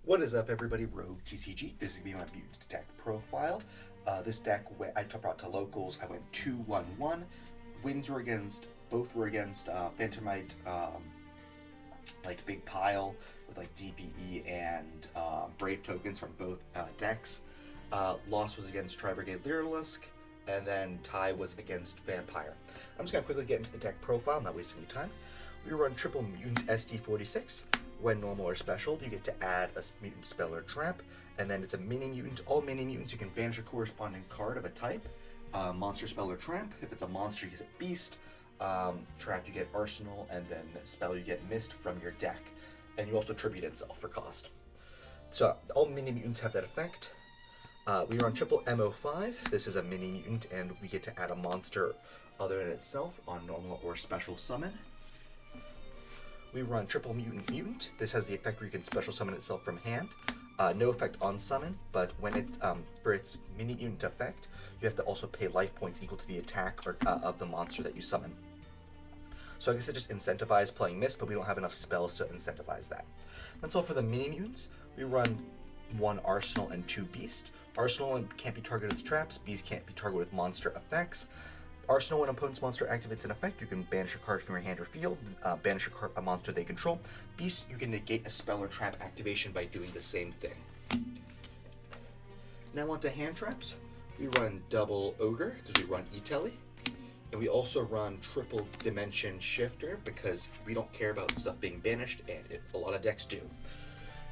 What is up, everybody? Rogue TCG. This is going to be my Mutant deck profile. This deck, I brought to locals. I went 2-1-1. Wins were against, both were against Phantomite, like Big Pile with like DPE and Brave tokens from both decks. Loss was against Tri-Brigade Lyrilisk, and then tie was against Vampire. I'm just going to quickly get into the deck profile, not wasting any time. We run triple Mutant SD46. When normal or special, you get to add a mutant spell or trap, and then it's a mini mutant. All mini mutants, you can banish a corresponding card of a type. Monster, spell, or trap. If it's a monster, you get Beast. Trap, you get Arsenal, and then spell, you get Mist from your deck. And you also tribute itself for cost. So all mini mutants have that effect. We run triple MO5. This is a mini mutant, and we get to add a monster other than itself on normal or special summon. We run triple mutant. This has the effect where you can special summon itself from hand. No effect on summon, but when it for its mini mutant effect, you have to also pay life points equal to the attack of the monster that you summon. So I guess it just incentivizes playing Mist, but we don't have enough spells to incentivize that. That's all for the mini mutants. We run 1 Arsenal and 2 Beast. Arsenal can't be targeted with traps. Beast can't be targeted with monster effects. Arsenal, when an opponent's monster activates an effect, you can banish a card from your hand or field, banish a monster they control. Beast, you can negate a spell or trap activation by doing the same thing. Now on to hand traps. We run double Ogre, because we run e-tele. And we also run triple Dimension Shifter, because we don't care about stuff being banished, and a lot of decks do.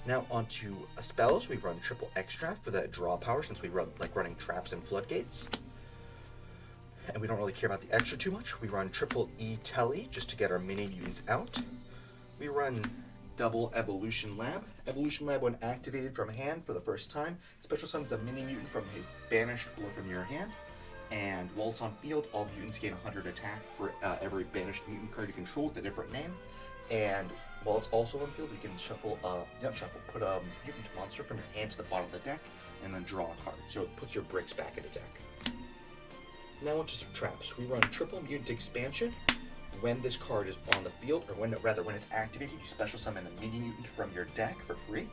Now onto spells. We run triple Extract for the draw power, since we run like running traps and floodgates. And we don't really care about the extra too much. We run triple e-tele just to get our mini mutants out. We run double Evolution Lab. Evolution Lab, when activated from hand for the first time, special summons a mini mutant from a banished or from your hand. And while it's on field, all mutants gain 100 attack for every banished mutant card you control with a different name. And while it's also on field, you can put a mutant monster from your hand to the bottom of the deck, and then draw a card. So it puts your bricks back in the deck. Now onto some traps. We run triple Mutant Expansion. When this card is on the field, or when it's activated, you special summon a mini mutant from your deck for free,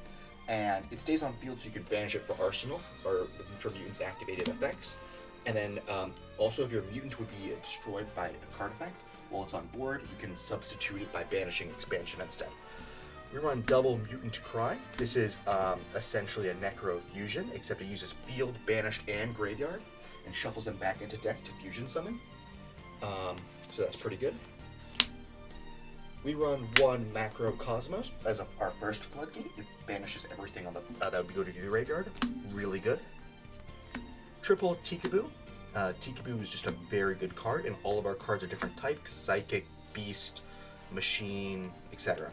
and it stays on field so you can banish it for Arsenal or for mutants activated effects. And then also, if your mutant would be destroyed by a card effect while it's on board, you can substitute it by banishing Expansion instead. We run double Mutant Cry. This is essentially a Necro Fusion, except it uses field, banished, and graveyard, and shuffles them back into deck to fusion summon. So that's pretty good. We run 1 Macro Cosmos as our first floodgate. It banishes everything on the that would go to the graveyard. Really good. Triple Tikaboo. Tikaboo is just a very good card, and all of our cards are different types: Psychic, Beast, Machine, etc.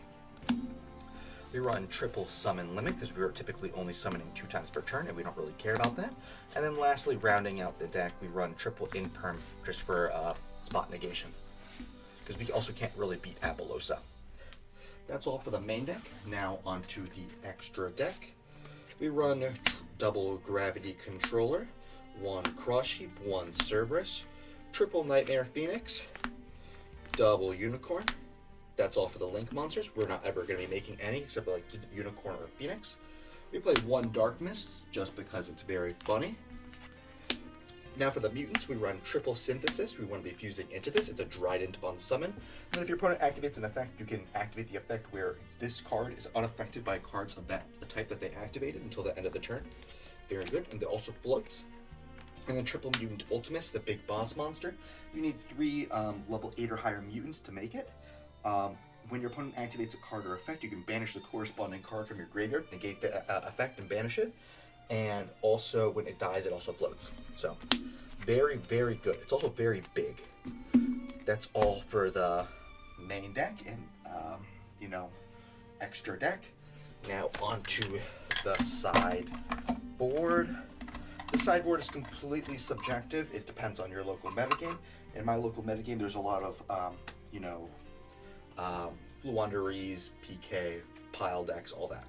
We run triple Summon Limit, because we are typically only summoning 2 times per turn, and we don't really care about that. And then lastly, rounding out the deck, we run triple Imperm, just for spot negation, because we also can't really beat Apollosa. That's all for the main deck. Now onto the extra deck. We run double Gravity Controller, 1 Cross Sheep, 1 Cerberus, triple Nightmare Phoenix, double Unicorn. That's all for the Link monsters. We're not ever going to be making any except for like Unicorn or Phoenix. We play 1 Dark Mist just because it's very funny. Now for the mutants, we run triple Synthesis. We want to be fusing into this. It's a Trident on summon. And if your opponent activates an effect, you can activate the effect where this card is unaffected by cards of the type that they activated until the end of the turn. Very good. And it also floats. And then triple Mutant Ultimus, the big boss monster. You need 3 level 8 or higher mutants to make it. When your opponent activates a card or effect, you can banish the corresponding card from your graveyard, negate the effect, and banish it. And also, when it dies, it also floats. So, very, very good. It's also very big. That's all for the main deck and, extra deck. Now onto the sideboard. The sideboard is completely subjective. It depends on your local metagame. In my local metagame, there's a lot of, Fluunderies, PK, pile decks, all that.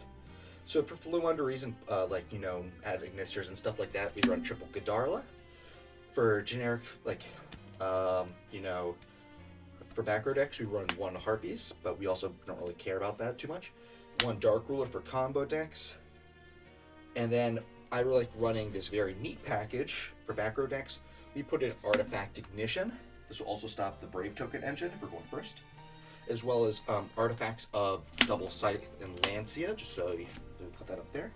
So for Fluunderies and Ad Ignisters and stuff like that, we run triple Godarla. For generic, for macro decks, we run 1 Harpies, but we also don't really care about that too much. 1 Dark Ruler for combo decks, And then I really like running this very neat package for back row decks. We put in Artifact Ignition. This will also stop the Brave Token engine if we're going first. As well as artifacts of Double Scythe and Lancia, just so you put that up there.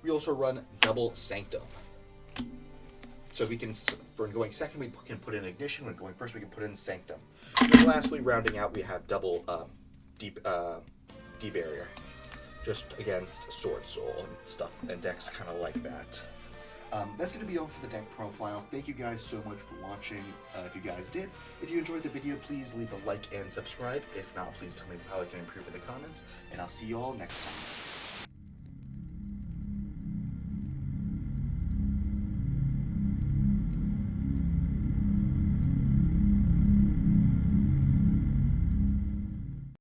We also run Double Sanctum. So we can, for going second, we can put in Ignition. When going first, we can put in Sanctum. And then lastly, rounding out, we have double D-Barrier. Just against Sword Soul and stuff, and decks kind of like that. That's going to be all for the deck profile. Thank you guys so much for watching, if you guys did. If you enjoyed the video, please leave a like and subscribe. If not, please tell me how I can improve in the comments, and I'll see you all next time.